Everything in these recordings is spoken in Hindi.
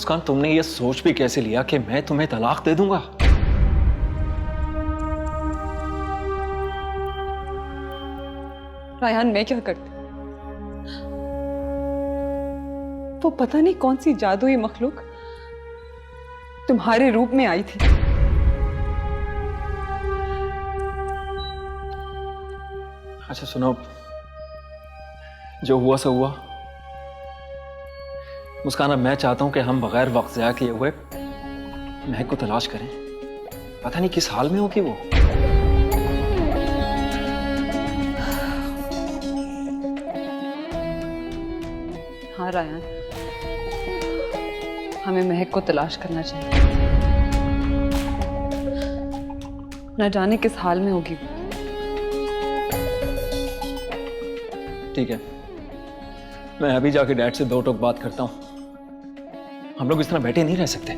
मुस्कान, तुमने ये सोच भी कैसे लिया कि मैं तुम्हें तलाक दे दूंगा? रायहान, मैं क्या करती? वो पता नहीं कौन सी जादुई मखलूक तुम्हारे रूप में आई थी। अच्छा सुनो, जो हुआ सो हुआ। मुस्कान, अब मैं चाहता हूं कि हम बगैर वक्त ज़ाया किए हुए महक को तलाश करें। पता नहीं किस हाल में होगी वो। हाँ रायहान, हमें महक को तलाश करना चाहिए। न जाने किस हाल में होगी। ठीक है, मैं अभी जाके डैड से दो टोक बात करता हूं। हम लोग इस तरह बैठे नहीं रह सकते।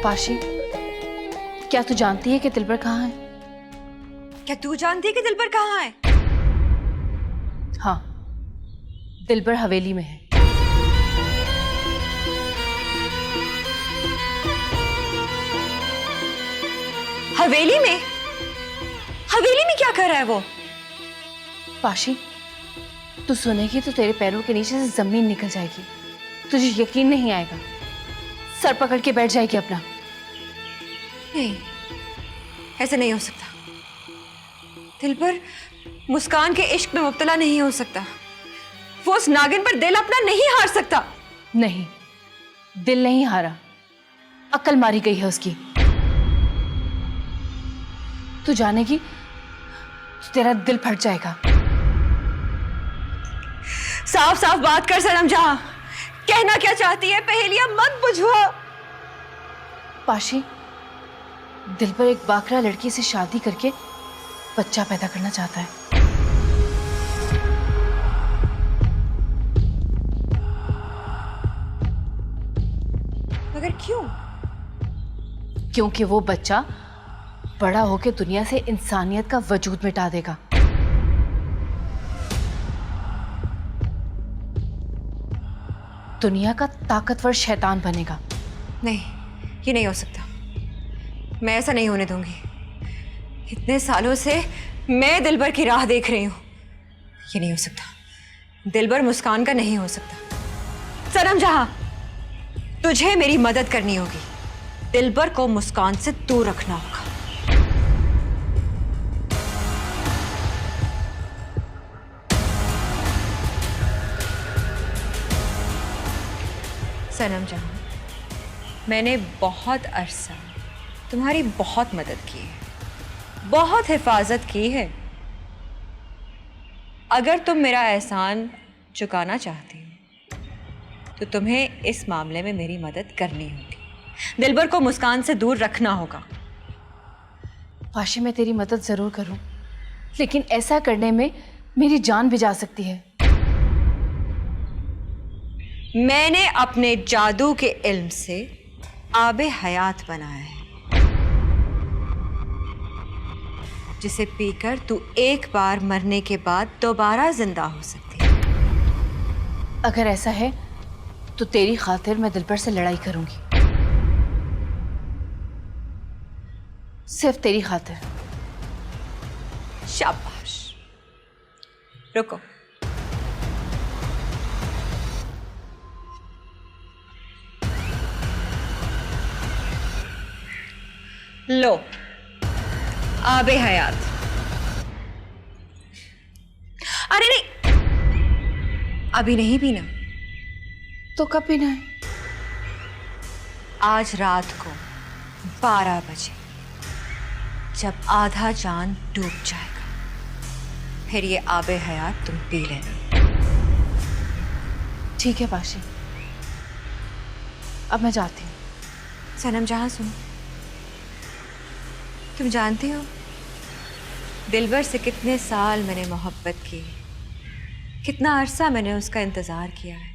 पाशी, क्या तू जानती है कि दिलबर कहाँ है? क्या तू जानती है कि दिलबर कहाँ है? हाँ, दिलबर हवेली में है। हवेली में? हवेली में क्या कर रहा है वो? पाशी, तू सुनेगी तो तेरे पैरों के नीचे से जमीन निकल जाएगी। तुझे यकीन नहीं आएगा, सर पकड़ के बैठ जाएगी अपना। नहीं, ऐसे नहीं हो सकता। दिलबर मुस्कान के इश्क में मुब्तला नहीं हो सकता। वो उस नागिन पर दिल अपना नहीं हार सकता। नहीं, दिल नहीं हारा, अक्ल मारी गई है उसकी। तू जानेगी तो तेरा दिल फट जाएगा। साफ साफ बात कर सनम जहां, कहना क्या चाहती है? पहेलियां मत बुझवा। पाशी, दिलबर एक बाकरा लड़की से शादी करके बच्चा पैदा करना चाहता है। मगर क्यों? क्योंकि वो बच्चा बड़ा होकर दुनिया से इंसानियत का वजूद मिटा देगा। दुनिया का ताकतवर शैतान बनेगा। नहीं, ये नहीं हो सकता। मैं ऐसा नहीं होने दूंगी। इतने सालों से मैं दिलबर की राह देख रही हूं। ये नहीं हो सकता। दिलबर मुस्कान का नहीं हो सकता। सनम जहां, तुझे मेरी मदद करनी होगी। दिलबर को मुस्कान से दूर रखना होगा। सनम जहां, मैंने बहुत अरसा तुम्हारी बहुत मदद की है, बहुत हिफाजत की है। अगर तुम मेरा एहसान चुकाना चाहती हो तो तुम्हें इस मामले में मेरी मदद करनी होगी। दिलबर को मुस्कान से दूर रखना होगा। पाशी, मैं तेरी मदद जरूर करूं, लेकिन ऐसा करने में मेरी जान भी जा सकती है। मैंने अपने जादू के इल्म से आबे हयात बनाया है, जिसे पीकर तू एक बार मरने के बाद दोबारा जिंदा हो सकती है। अगर ऐसा है तो तेरी खातिर मैं दिलबर से लड़ाई करूंगी, सिर्फ तेरी खातिर। शाबाश। रुको, लो आबे हयात। अरे नहीं, अभी नहीं पीना। तो कब पीना है? आज रात को 12 बजे, जब आधा चांद डूब जाएगा, फिर ये आबे हयात तुम पी लेना। ठीक है पाशी, अब मैं जाती हूँ। सनम जहां, सुनो, तुम जानती हो दिलबर से कितने साल मैंने मोहब्बत की, कितना अरसा मैंने उसका इंतजार किया है।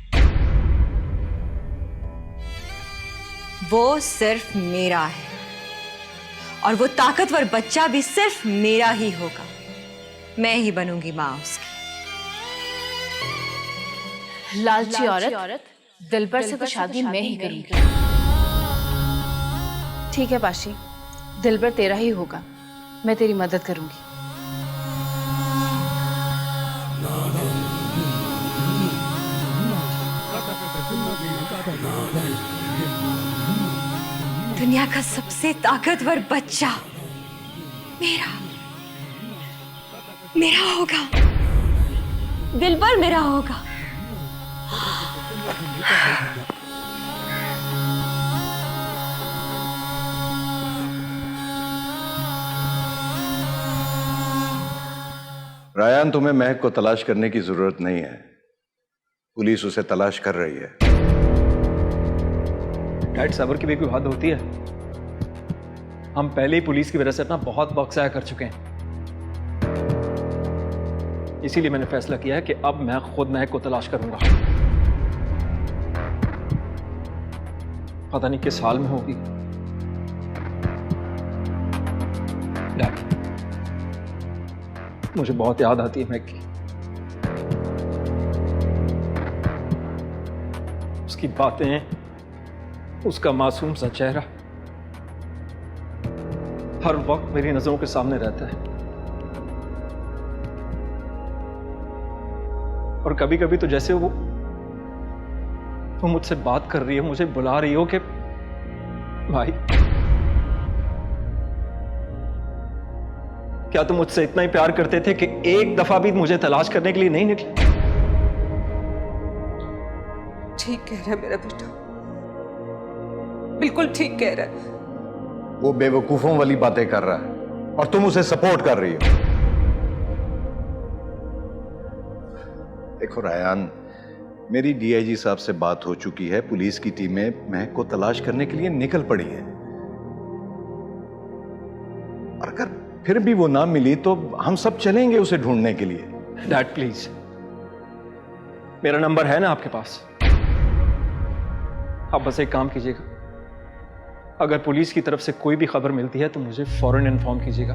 वो सिर्फ मेरा है और वो ताकतवर बच्चा भी सिर्फ मेरा ही होगा। मैं ही बनूंगी माँ उसकी। लालची औरत, दिलबर से तो शादी मैं ही करूंगी। ठीक है पाशी, दिलबर तेरा ही होगा, मैं तेरी मदद करूंगी। दुनिया का सबसे ताकतवर बच्चा मेरा होगा। दिलबर मेरा होगा। रायान, तुम्हें महक को तलाश करने की जरूरत नहीं है। पुलिस उसे तलाश कर रही है। डैड, सब्र की भी कोई हद होती है। हम पहले ही पुलिस की वजह से अपना बहुत वक्त ज़ाया कर चुके हैं। इसीलिए मैंने फैसला किया है कि अब मैं खुद महक को तलाश करूंगा। पता नहीं किस हाल में होगी। डैड, मुझे बहुत याद आती है महक की। उसकी बातें, उसका मासूम सा चेहरा हर वक्त मेरी नजरों के सामने रहता है। और कभी कभी तो जैसे वो मुझसे बात कर रही हो, मुझे बुला रही हो कि भाई, क्या तुम मुझसे इतना ही प्यार करते थे कि एक दफा भी मुझे तलाश करने के लिए नहीं निकले? ठीक कह रहा है मेरा बेटा, बिल्कुल ठीक कह रहा है। वो बेवकूफों वाली बातें कर रहा है और तुम उसे सपोर्ट कर रही हो। देखो रायान, मेरी डीआईजी साहब से बात हो चुकी है। पुलिस की टीमें महक को तलाश करने के लिए निकल पड़ी हैं। और अगर फिर भी वो ना मिली तो हम सब चलेंगे उसे ढूंढने के लिए। डैड प्लीज, मेरा नंबर है ना आपके पास? आप बस एक काम कीजिएगा, अगर पुलिस की तरफ से कोई भी खबर मिलती है तो मुझे फौरन इन्फॉर्म कीजिएगा।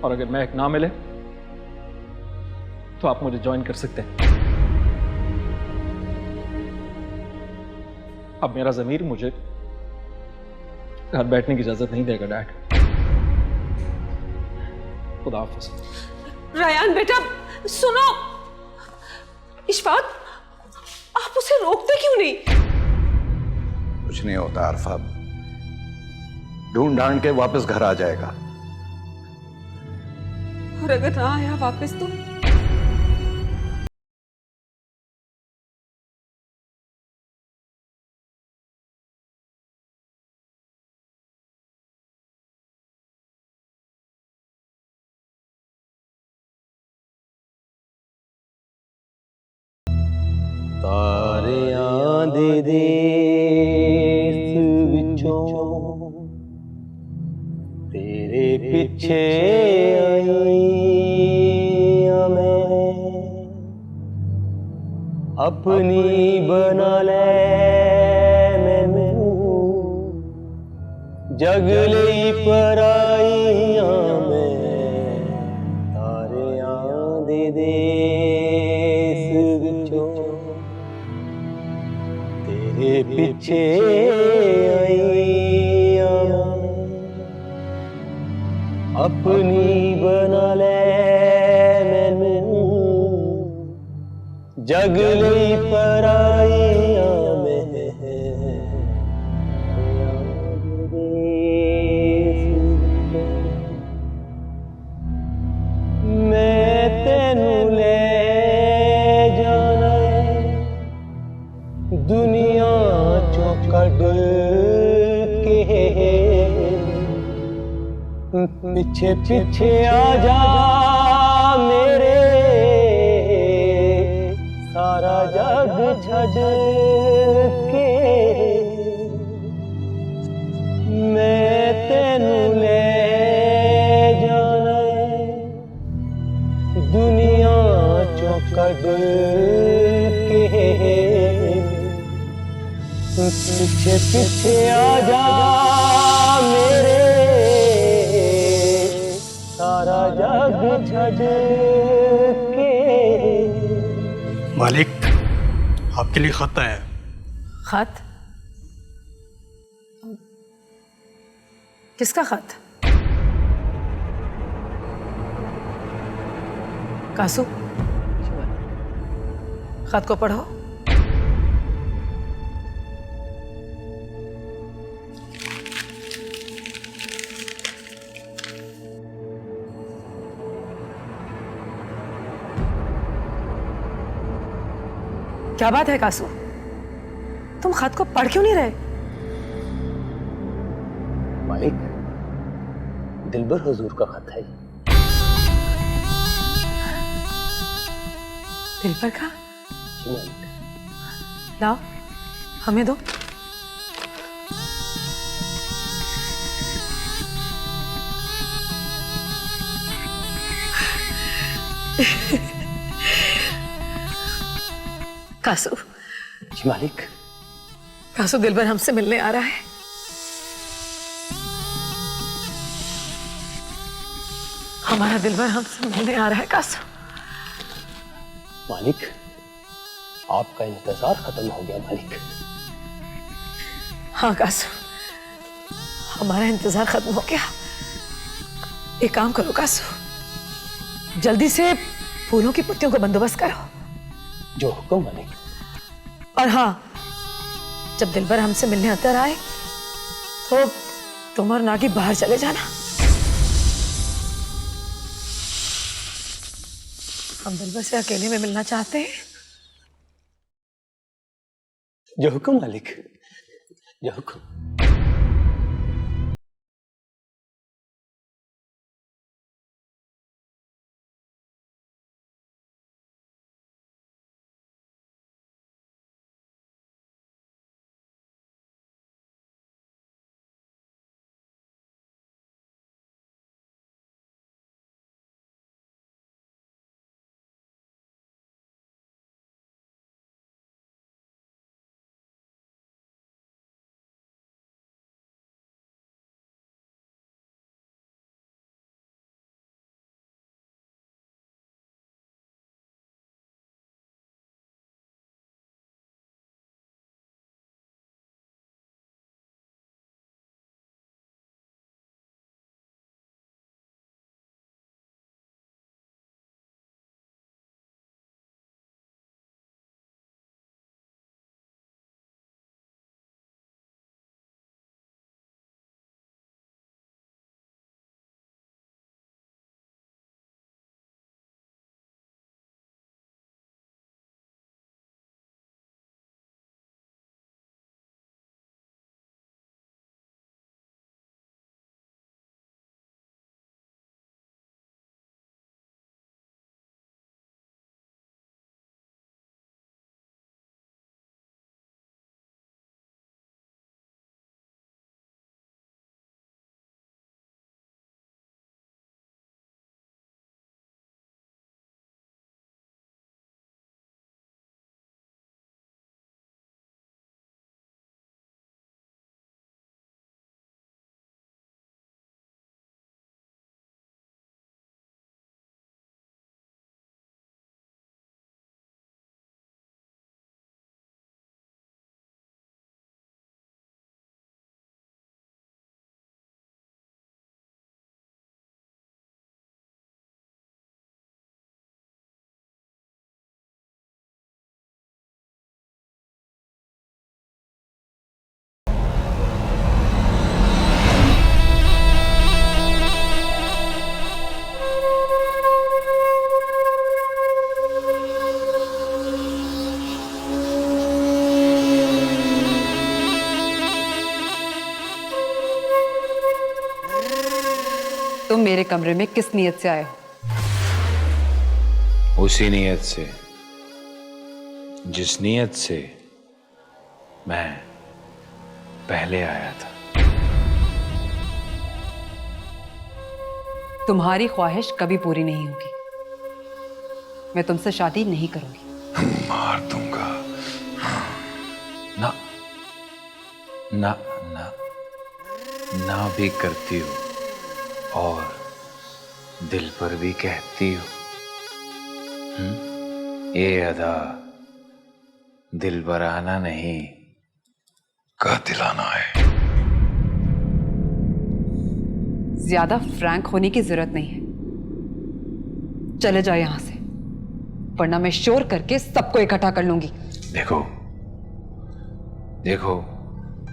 और अगर महक ना मिले तो आप मुझे ज्वाइन कर सकते हैं। अब मेरा ज़मीर मुझे घर बैठने की इजाजत नहीं देगा डैड। खुदा हाफिज़। रायान बेटा सुनो, इशफाक आप उसे रोकते क्यों नहीं? कुछ नहीं होता अरफा, ढूंढ ढांड के वापस घर आ जाएगा। और अगर ना आया वापस तो? ਤਾਰਿਆਂ ਦੇ ਦੇਸ ਵਿੱਚੋਂ ਤੇਰੇ ਪਿੱਛੇ ਆਈ ਆਂ ਮੈਂ, ਆਪਣੀ ਬਣਾ ਲੈ ਮੈਨੂੰ, ਜਗ ਲਈ ਪਰਾਈ ਆਂ ਮੈਂ। ਤਾਰਿਆਂ ਦੇ ਦੇਸ ਵਿੱਚੋਂ तेरे पीछे आई ਆਂ मैं, अपनी बना ले मैनू, जग लई पराई ਆਂ मैं। मैं तेनू ले जाना दुनिया चों कढ के, पीछे पीछे आ जा मेरे, सारा जग छड़ के। मैं तेनू ले जाना पीछे पीछे आ जा मेरे, सारा जग छड़ के। मालिक, आपके लिए खत है। खत? किसका खत? कासू, खत को पढ़ो। क्या बात है कासू, तुम खत को पढ़ क्यों नहीं रहे? मालिक, दिलबर हुजूर का खत है। दिलबर का? जी मालिक। लाओ, हमें दो। कासू, जी मालिक। कासू, दिलबर हमसे मिलने आ रहा है। हमारा दिलबर हमसे मिलने आ रहा है कासू। मालिक, आपका इंतजार खत्म हो गया मालिक। हाँ कासू, हमारा इंतजार खत्म हो गया। एक काम करो कासू, जल्दी से फूलों की पत्तियों का बंदोबस्त करो। जो हुक्म मालिक। और हाँ, जब दिलबर हमसे मिलने अंदर आए तो तुम और नागी बाहर चले जाना। हम दिलबर से अकेले में मिलना चाहते हैं। जो हुक्म मालिक, जो हुक्म। तुम मेरे कमरे में किस नीयत से आए हो? उसी नीयत से जिस नीयत से मैं पहले आया था। तुम्हारी ख्वाहिश कभी पूरी नहीं होगी। मैं तुमसे शादी नहीं करूंगी। मार दूंगा। ना, ना ना ना भी करती हो और दिल पर भी कहती हो। ये अदा दिल बराना नहीं, कातिलाना है। ज्यादा फ्रैंक होने की जरूरत नहीं है। चले जाओ यहां से, वरना मैं शोर करके सबको इकट्ठा कर लूंगी। देखो देखो,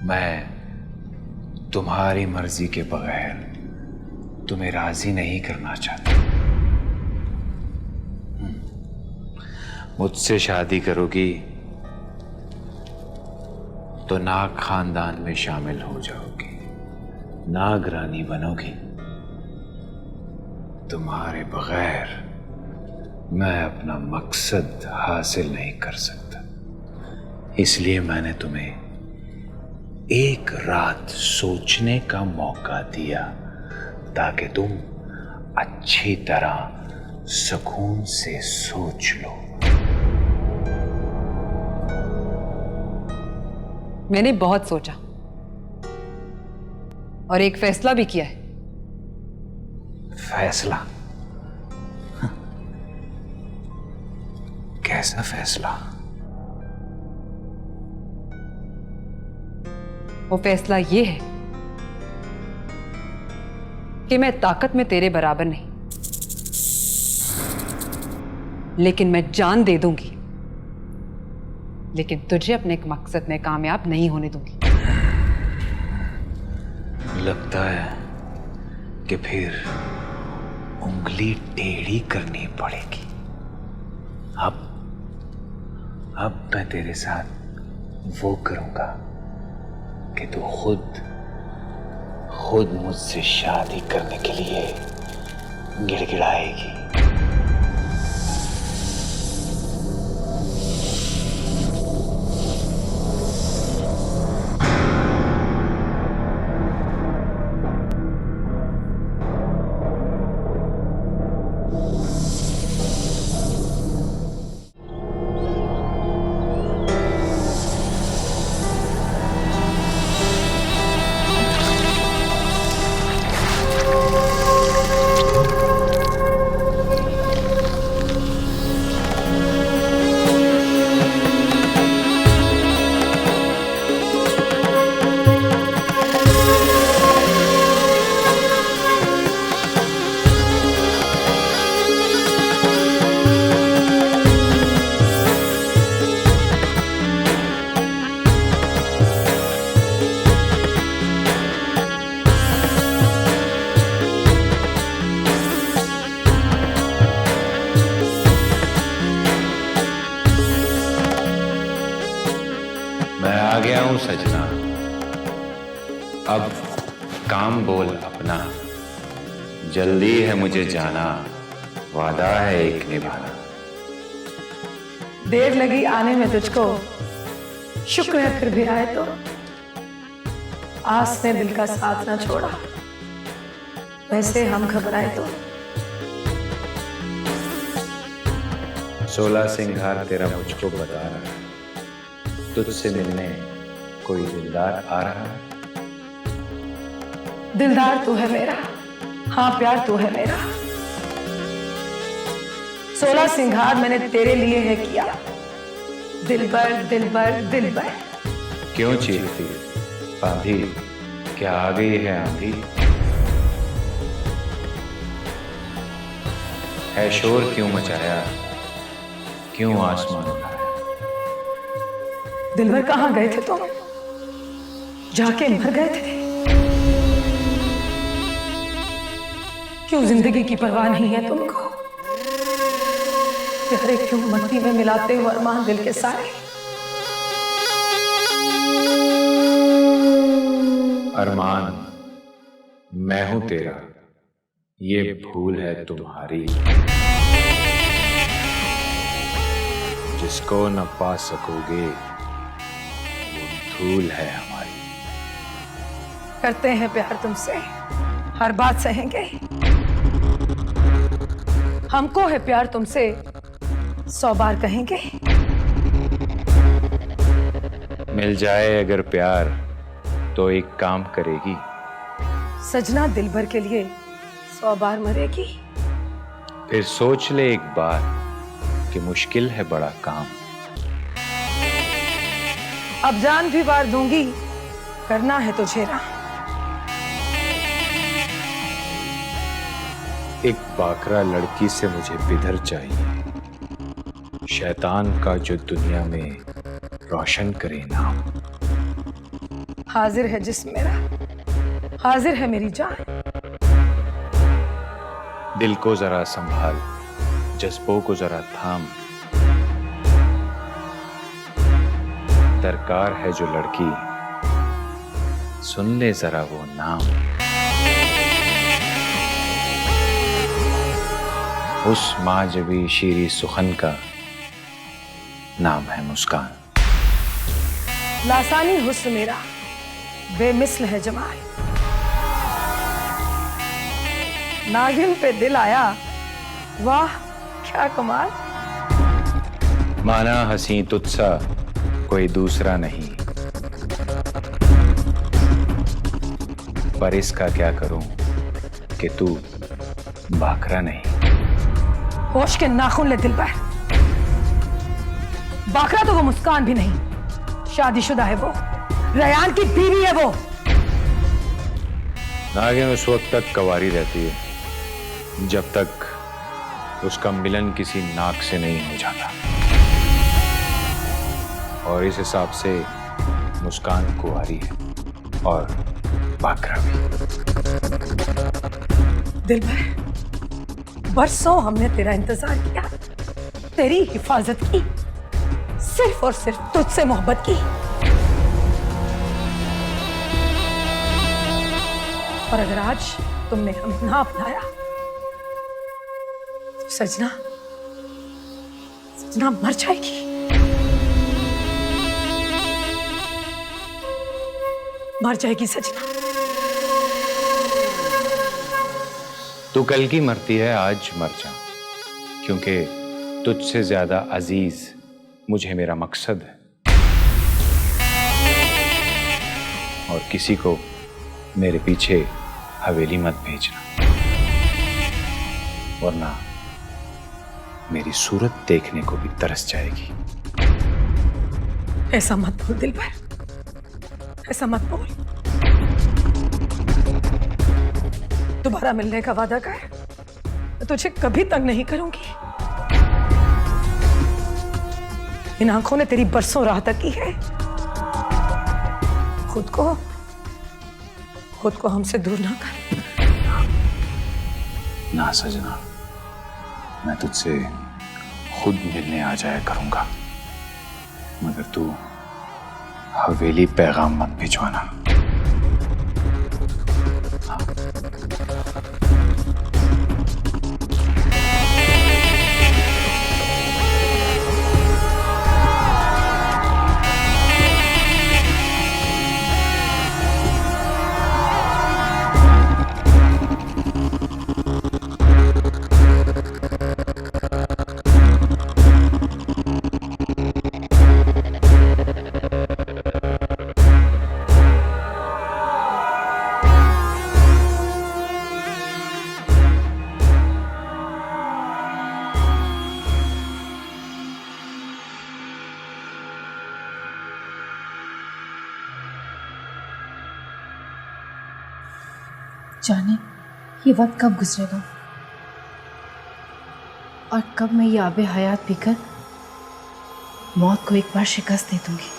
मैं तुम्हारी मर्जी के बगैर तुम्हें राजी नहीं करना चाहता। मुझसे शादी करोगी तो नाग खानदान में शामिल हो जाओगी, नाग रानी बनोगी। तुम्हारे बगैर मैं अपना मकसद हासिल नहीं कर सकता। इसलिए मैंने तुम्हें एक रात सोचने का मौका दिया ताकि तुम अच्छी तरह सुकून से सोच लो। मैंने बहुत सोचा और एक फैसला भी किया है। फैसला? कैसा फैसला? वो फैसला ये है कि मैं ताकत में तेरे बराबर नहीं, लेकिन मैं जान दे दूंगी, लेकिन तुझे अपने एक मकसद में कामयाब नहीं होने दूंगी। लगता है कि फिर उंगली टेढ़ी करनी पड़ेगी। अब मैं तेरे साथ वो करूंगा कि तू खुद मुझसे शादी करने के लिए गिड़गिड़ाएगी। मैं आ गया हूं सजना, अब काम बोल अपना। जल्दी है मुझे जाना, वादा है एक निभाना। देर लगी आने में तुझको, शुक्र है फिर भी आए तो। आस ने दिल का साथ ना छोड़ा, वैसे हम घबराए तो। 16 सिंगार तेरा मुझको बता रहा है, तुझसे मिलने कोई दिलदार आ रहा है। दिलदार तू है मेरा, हाँ प्यार तू है मेरा। 16 सिंगार मैंने तेरे लिए है किया, दिलबर दिलबर दिलबर। क्यों चीखती आंधी, क्या आ गई है आंधी? है शोर क्यों मचाया, क्यों आसमान उठाया? दिलबर कहाँ गए थे तुम? जाके मर गए थे? क्यों जिंदगी की परवाह नहीं है तुमको? प्यारे क्यों मट्टी में मिलाते हो अरमान दिल के सारे? अरमान मैं हूं तेरा, ये भूल है तुम्हारी। जिसको न पा सकोगे वो धूल है हमारी। करते हैं प्यार तुमसे, हर बात सहेंगे। हमको है प्यार तुमसे, 100 बार कहेंगे। मिल जाए अगर प्यार तो एक काम करेगी। सजना दिलबर के लिए 100 बार मरेगी। फिर सोच ले एक बार कि मुश्किल है बड़ा काम। अब जान भी वार दूंगी, करना है तुझे राम। एक बाकरा लड़की से मुझे बिधर चाहिए, शैतान का जो दुनिया में रोशन करे नाम। हाजिर है जिस्म मेरा, हाजिर है मेरी जान। दिल को जरा संभाल, जज्बों को जरा थाम। दरकार है जो लड़की, सुन ले जरा वो नाम। उस माजबी शीरी सुखन का नाम है मुस्कान। लासानी हुस्न मेरा, बेमिसल है जमाल। नागिन पे दिल आया, वाह क्या कमाल। माना हंसी तुझसा कोई दूसरा नहीं, पर इसका क्या करूं कि तू बाकरा नहीं। होश के नाखून ले दिल पर, बाकरा तो वो मुस्कान भी नहीं, शादीशुदा है वो, रयान की बीवी है वो। नागिन उस वक्त तक कवारी रहती है जब तक उसका मिलन किसी नाग से नहीं हो जाता, और इस हिसाब से मुस्कान कुंवारी है और बाकरा भी। दिलबर, बरसों हमने तेरा इंतजार किया, तेरी हिफाजत की, सिर्फ और सिर्फ तुझसे मोहब्बत की। और अगर आज तुमने हमें ना अपनाया तो सजना मर जाएगी। मर जाएगी सजना। तू कल की मरती है, आज मर जा, क्योंकि तुझसे ज्यादा अजीज मुझे मेरा मकसद है। और किसी को मेरे पीछे हवेली मत भेजना, वरना मेरी सूरत देखने को भी तरस जाएगी। ऐसा मत बोल दिलबर, ऐसा मत बोल। दोबारा मिलने का वादा कर, मैं तुझे कभी तंग नहीं करूंगी। इन आंखों ने तेरी बरसों राह तक की है। खुद को हमसे दूर ना कर। ना सजना, मैं तुझसे खुद मिलने आ जाया करूंगा, मगर तू हवेली पैगाम मत भिजवाना। जाने ये वक्त कब गुजरेगा और कब मैं ये आबे हयात पीकर मौत को एक बार शिकस्त दे दूंगी।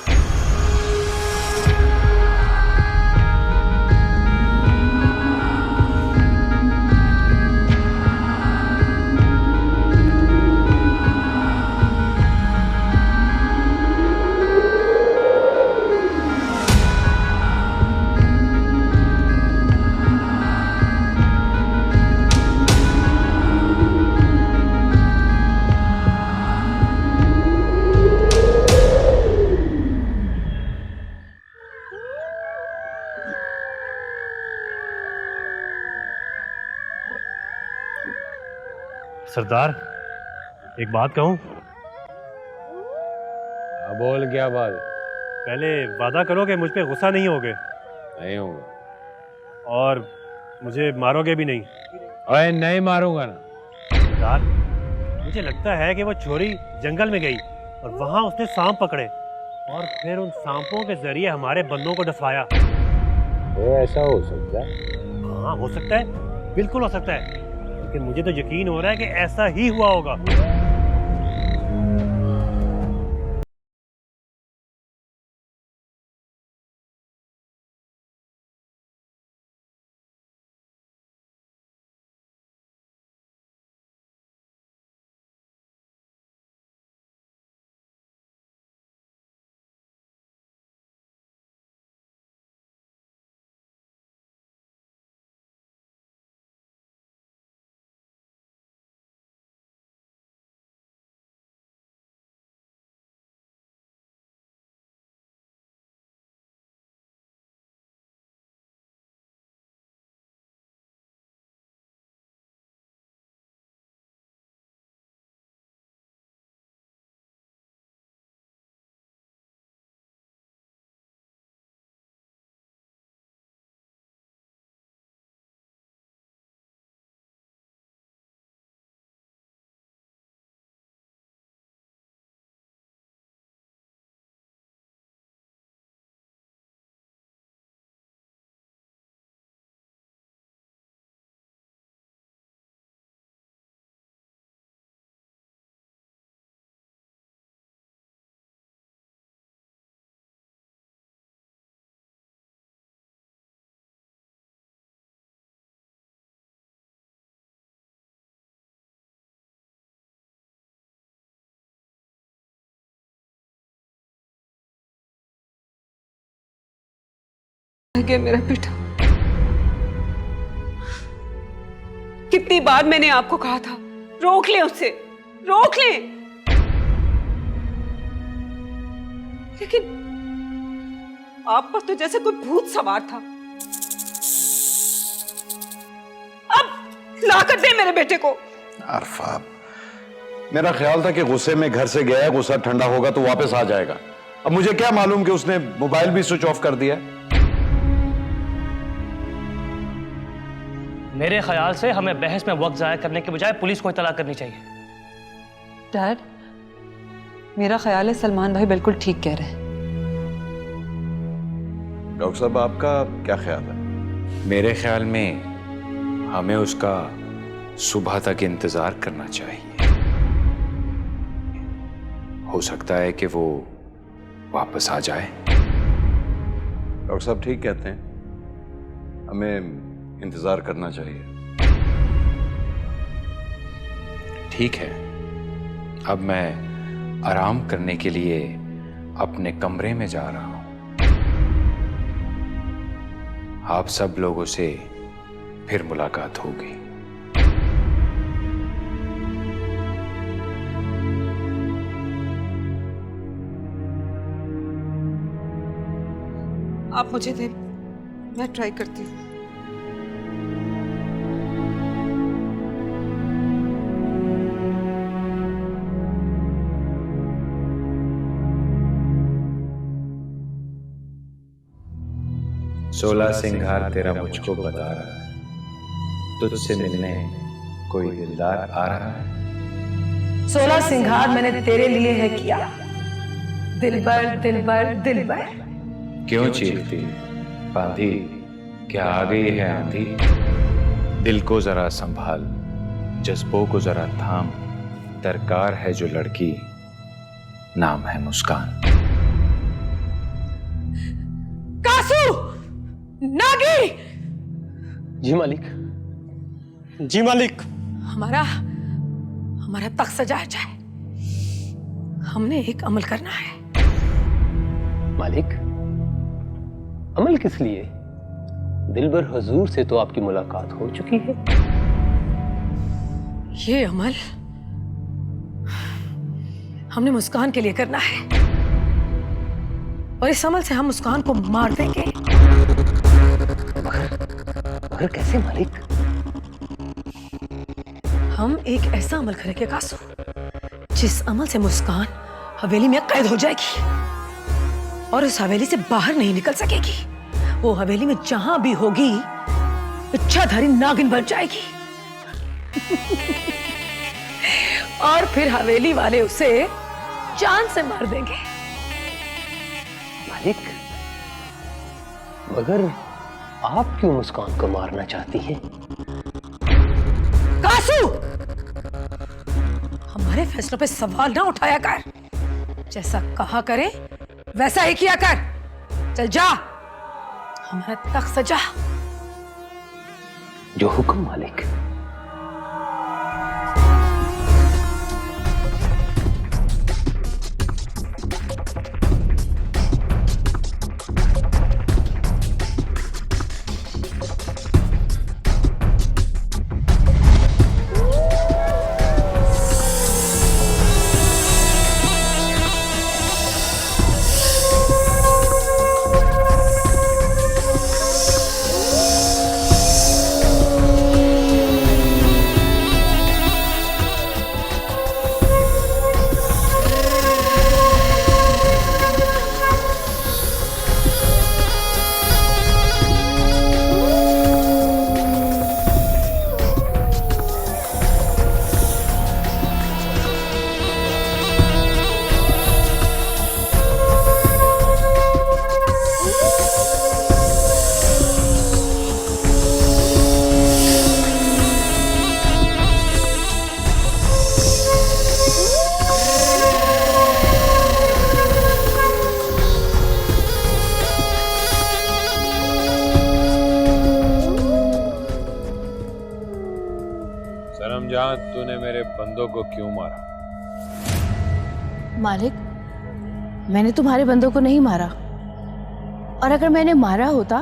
सरदार, एक बात कहूं? बोल क्या बात? पहले वादा करो कि मुझ पे गुस्सा नहीं होगे। नहीं होगा। और मुझे मारोगे भी नहीं? अरे नहीं मारूंगा ना। सरदार, मुझे लगता है कि वो छोरी जंगल में गई और वहां उसने सांप पकड़े और फिर उन सांपों के जरिए हमारे बंदों को डसवाया। तो ऐसा हो सकता है? हाँ, हो सकता है, बिल्कुल हो सकता है, लेकिन मुझे तो यकीन हो रहा है कि ऐसा ही हुआ होगा। गया मेरा बेटा। कितनी बार मैंने आपको कहा था, रोक ले उसे, रोक ले, लेकिन आप पर तो जैसे कोई भूत सवार था। अब लाकर दे मेरे बेटे को। अरफा, मेरा ख्याल था कि गुस्से में घर से गया है, गुस्सा ठंडा होगा तो वापस आ जाएगा। अब मुझे क्या मालूम कि उसने मोबाइल भी स्विच ऑफ कर दिया। मेरे ख्याल से हमें बहस में वक्त जाया करने के बजाय पुलिस को इत्तला करनी चाहिए। डैड, मेरा ख्याल है सलमान भाई बिल्कुल ठीक कह रहे हैं। डॉक्टर साहब, आपका क्या ख्याल है? मेरे ख्याल में हमें उसका सुबह तक इंतजार करना चाहिए। हो सकता है कि वो वापस आ जाए। डॉक्टर साहब ठीक कहते हैं, हमें इंतजार करना चाहिए। ठीक है, अब मैं आराम करने के लिए अपने कमरे में जा रहा हूं। आप सब लोगों से फिर मुलाकात होगी। आप मुझे दे, मैं ट्राई करती हूँ। सोलह सिंगार तेरा मुझको बता रहा है, तुझसे मिलने कोई दिलदार आ रहा है। 16 सिंगार मैंने तेरे लिए है किया, दिलबर दिलबर दिलबर। क्यों चीखती बांधी, क्या आ गई है आंधी? दिल को जरा संभाल, जज्बों को जरा थाम, दरकार है जो लड़की, नाम है मुस्कान। कासू, नागी। जी मालिक, जी मालिक। हमारा तख्त सजाया जाए, हमने एक अमल करना है। मालिक, अमल किस लिए? दिलबर हुजूर से तो आपकी मुलाकात हो चुकी है। ये अमल हमने मुस्कान के लिए करना है, और इस अमल से हम मुस्कान को मार देंगे। मगर कैसे मालिक? हम एक ऐसा अमल करेंगे कासू, जिस अमल से मुस्कान हवेली में कैद हो जाएगी और उस हवेली से बाहर नहीं निकल सकेगी। वो हवेली में जहां भी होगी इच्छाधारी नागिन बन जाएगी। और फिर हवेली वाले उसे जान से मार देंगे। मालिक, मगर आप क्यों मुस्कान को मारना चाहती हैं? कासू, हमारे फैसलों पे सवाल ना उठाया कर। जैसा कहा करे वैसा ही किया कर। चल जा, हमारा तख्त सजा। जो हुक्म मालिक। सनमजान, तूने मेरे बंदों को क्यों मारा? मालिक, मैंने तुम्हारे बंदों को नहीं मारा। और अगर मैंने मारा होता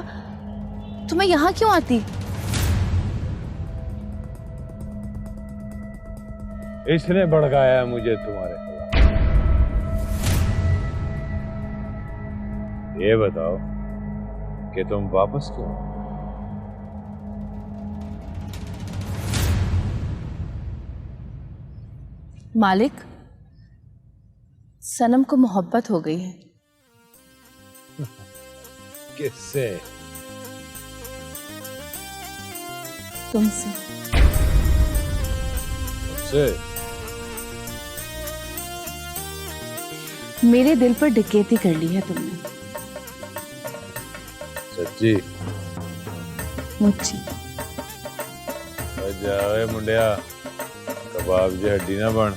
तो मैं यहां क्यों आती? इसने भड़काया मुझे तुम्हारे खिलाफ। ये बताओ कि तुम वापस क्यों आए? मालिक, सनम को मोहब्बत हो गई है। किससे? तुमसे। तुमसे? मेरे दिल पर डकैती कर ली है तुमने। सच्ची? मुझे जावे मुंडिया, कबाब जी हड्डी ना बन।